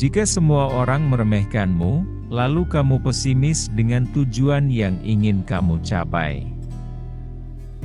Jika semua orang meremehkanmu, lalu kamu pesimis dengan tujuan yang ingin kamu capai.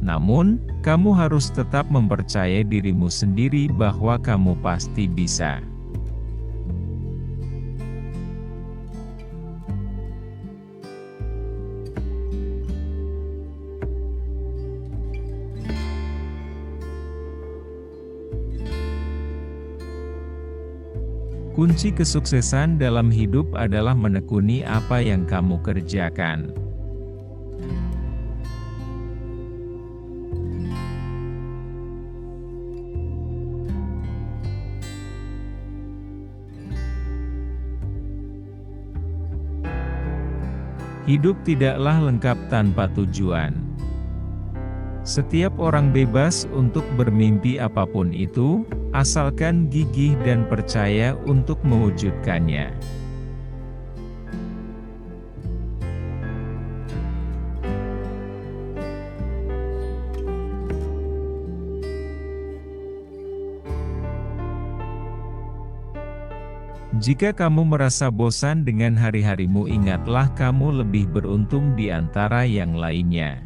Namun, kamu harus tetap mempercayai dirimu sendiri bahwa kamu pasti bisa. Kunci kesuksesan dalam hidup adalah menekuni apa yang kamu kerjakan. Hidup tidaklah lengkap tanpa tujuan. Setiap orang bebas untuk bermimpi apapun itu, asalkan gigih dan percaya untuk mewujudkannya. Jika kamu merasa bosan dengan hari-harimu, ingatlah kamu lebih beruntung di antara yang lainnya.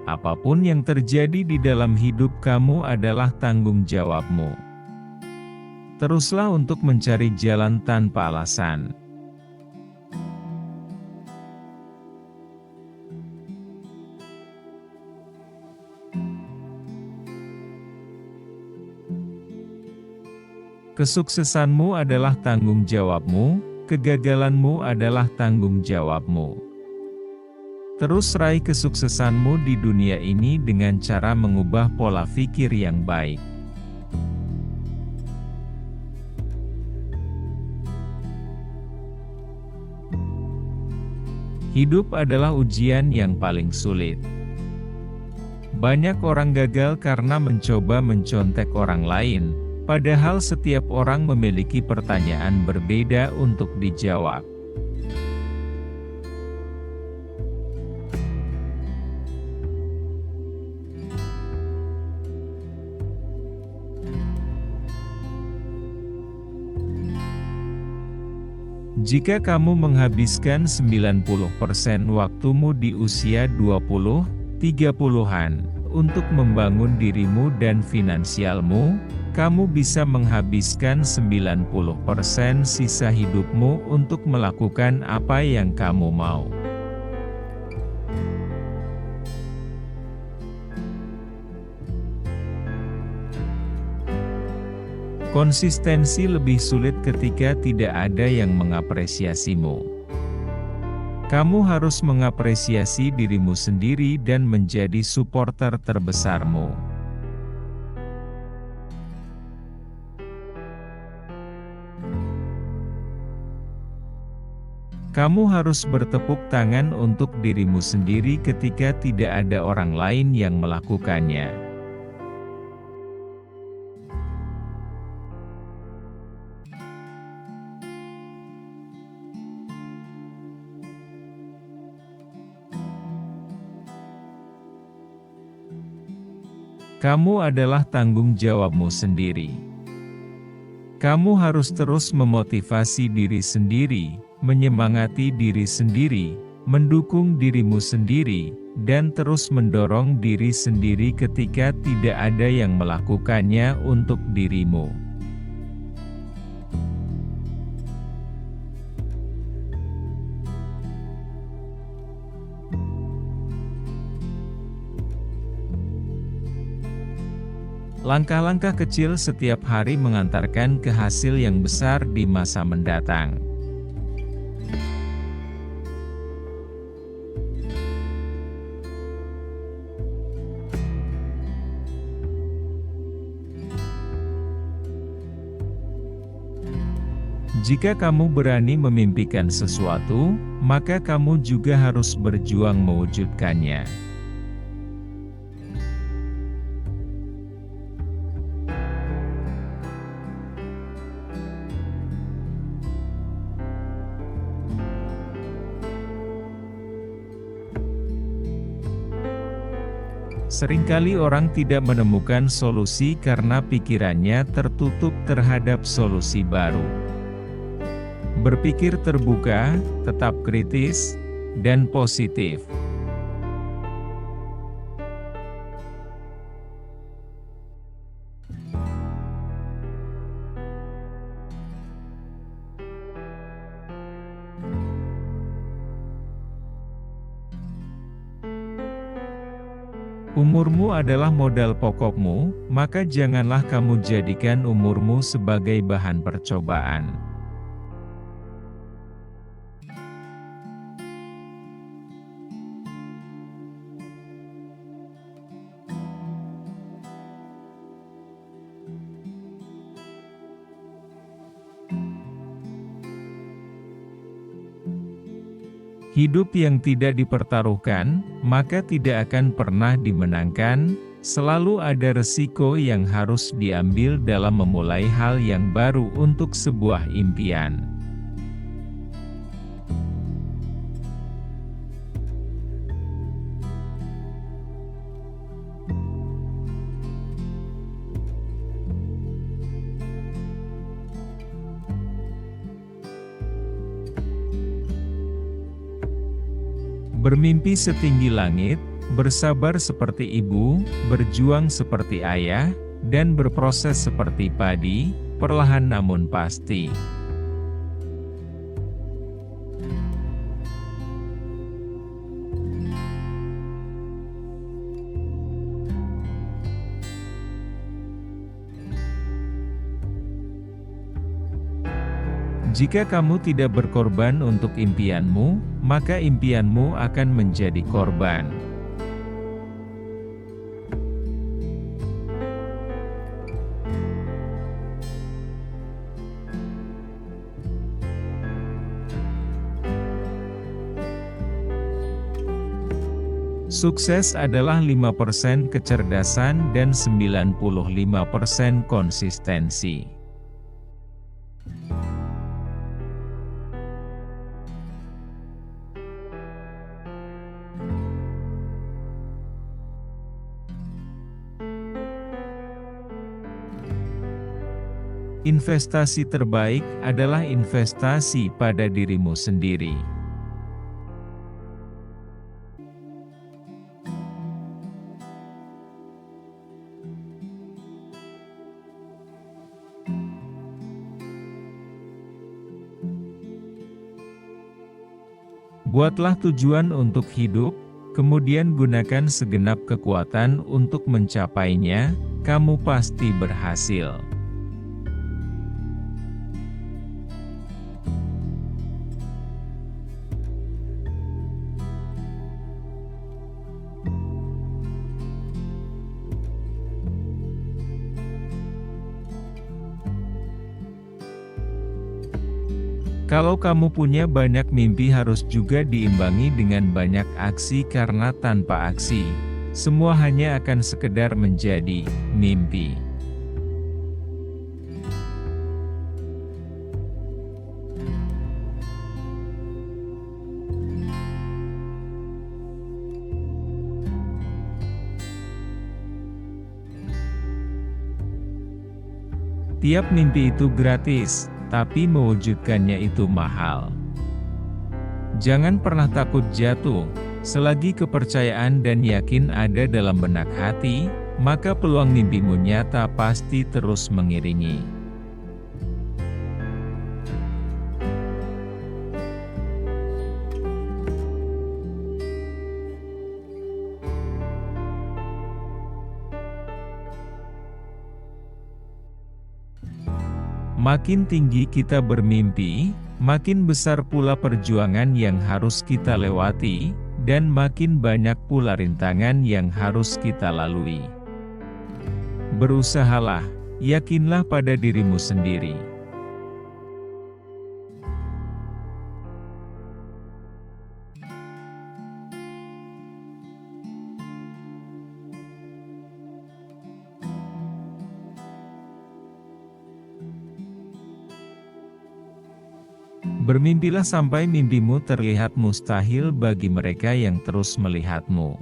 Apapun yang terjadi di dalam hidup kamu adalah tanggung jawabmu. Teruslah untuk mencari jalan tanpa alasan. Kesuksesanmu adalah tanggung jawabmu, kegagalanmu adalah tanggung jawabmu. Terus raih kesuksesanmu di dunia ini dengan cara mengubah pola pikir yang baik. Hidup adalah ujian yang paling sulit. Banyak orang gagal karena mencoba mencontek orang lain, padahal setiap orang memiliki pertanyaan berbeda untuk dijawab. Jika kamu menghabiskan 90% waktumu di usia 20-30-an untuk membangun dirimu dan finansialmu, kamu bisa menghabiskan 90% sisa hidupmu untuk melakukan apa yang kamu mau. Konsistensi lebih sulit ketika tidak ada yang mengapresiasimu. Kamu harus mengapresiasi dirimu sendiri dan menjadi supporter terbesarmu. Kamu harus bertepuk tangan untuk dirimu sendiri ketika tidak ada orang lain yang melakukannya. Kamu adalah tanggung jawabmu sendiri. Kamu harus terus memotivasi diri sendiri, menyemangati diri sendiri, mendukung dirimu sendiri, dan terus mendorong diri sendiri ketika tidak ada yang melakukannya untuk dirimu. Langkah-langkah kecil setiap hari mengantarkan ke hasil yang besar di masa mendatang. Jika kamu berani memimpikan sesuatu, maka kamu juga harus berjuang mewujudkannya. Seringkali orang tidak menemukan solusi karena pikirannya tertutup terhadap solusi baru. Berpikir terbuka, tetap kritis, dan positif. Umurmu adalah modal pokokmu, maka janganlah kamu jadikan umurmu sebagai bahan percobaan. Hidup yang tidak dipertaruhkan, maka tidak akan pernah dimenangkan. Selalu ada resiko yang harus diambil dalam memulai hal yang baru untuk sebuah impian. Bermimpi setinggi langit, bersabar seperti ibu, berjuang seperti ayah, dan berproses seperti padi, perlahan namun pasti. Jika kamu tidak berkorban untuk impianmu, maka impianmu akan menjadi korban. Sukses adalah 5% kecerdasan dan 95% konsistensi. Investasi terbaik adalah investasi pada dirimu sendiri. Buatlah tujuan untuk hidup, kemudian gunakan segenap kekuatan untuk mencapainya, kamu pasti berhasil. Kalau kamu punya banyak mimpi harus juga diimbangi dengan banyak aksi karena tanpa aksi, semua hanya akan sekedar menjadi mimpi. Tiap mimpi itu gratis, tapi mewujudkannya itu mahal. Jangan pernah takut jatuh, selagi kepercayaan dan yakin ada dalam benak hati, maka peluang mimpimu nyata pasti terus mengiringi. Makin tinggi kita bermimpi, makin besar pula perjuangan yang harus kita lewati, dan makin banyak pula rintangan yang harus kita lalui. Berusahalah, yakinlah pada dirimu sendiri. Bermimpilah sampai mimpimu terlihat mustahil bagi mereka yang terus melihatmu.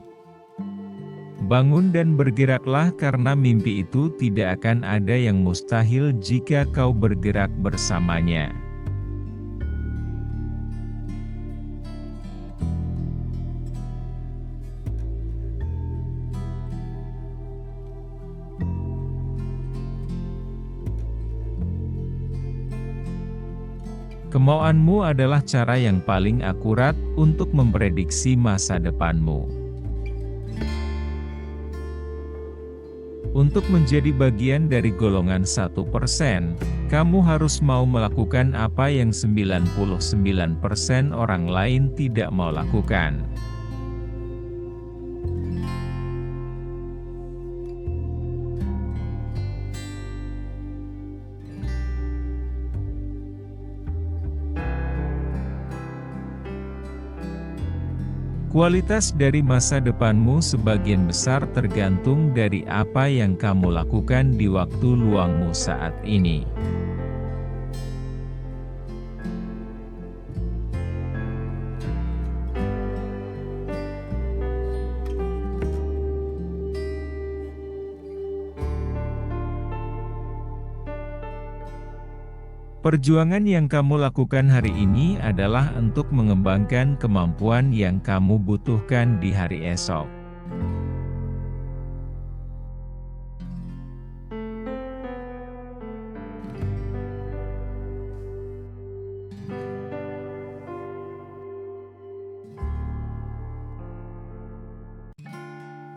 Bangun dan bergeraklah karena mimpi itu tidak akan ada yang mustahil jika kau bergerak bersamanya. Kemauanmu adalah cara yang paling akurat untuk memprediksi masa depanmu. Untuk menjadi bagian dari golongan 1%, kamu harus mau melakukan apa yang 99% orang lain tidak mau lakukan. Kualitas dari masa depanmu sebagian besar tergantung dari apa yang kamu lakukan di waktu luangmu saat ini. Perjuangan yang kamu lakukan hari ini adalah untuk mengembangkan kemampuan yang kamu butuhkan di hari esok.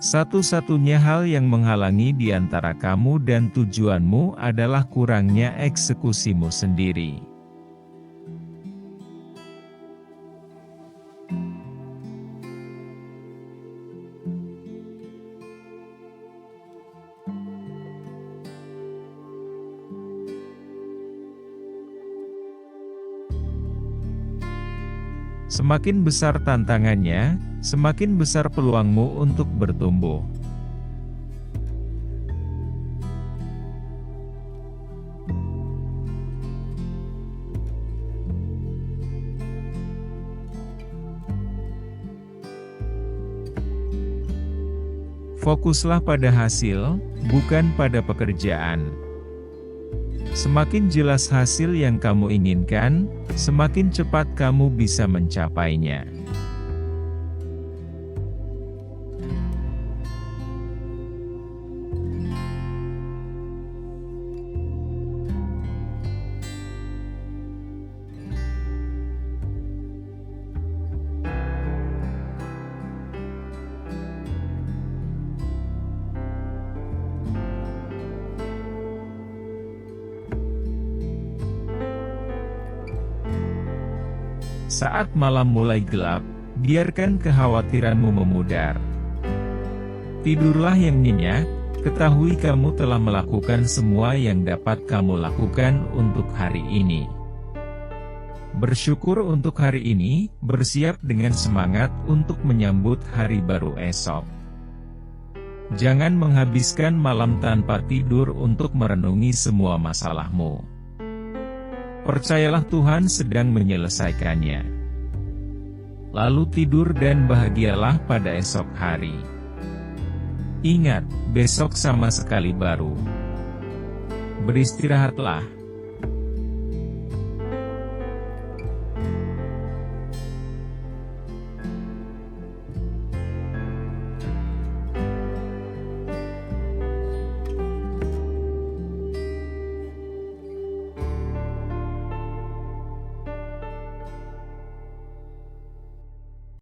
Satu-satunya hal yang menghalangi di antara kamu dan tujuanmu adalah kurangnya eksekusimu sendiri. Semakin besar tantangannya, semakin besar peluangmu untuk bertumbuh. Fokuslah pada hasil, bukan pada pekerjaan. Semakin jelas hasil yang kamu inginkan, semakin cepat kamu bisa mencapainya. Saat malam mulai gelap, biarkan kekhawatiranmu memudar. Tidurlah yang nyenyak, ketahui kamu telah melakukan semua yang dapat kamu lakukan untuk hari ini. Bersyukur untuk hari ini, bersiap dengan semangat untuk menyambut hari baru esok. Jangan menghabiskan malam tanpa tidur untuk merenungi semua masalahmu. Percayalah Tuhan sedang menyelesaikannya. Lalu tidur dan bahagialah pada esok hari. Ingat, besok sama sekali baru. Beristirahatlah.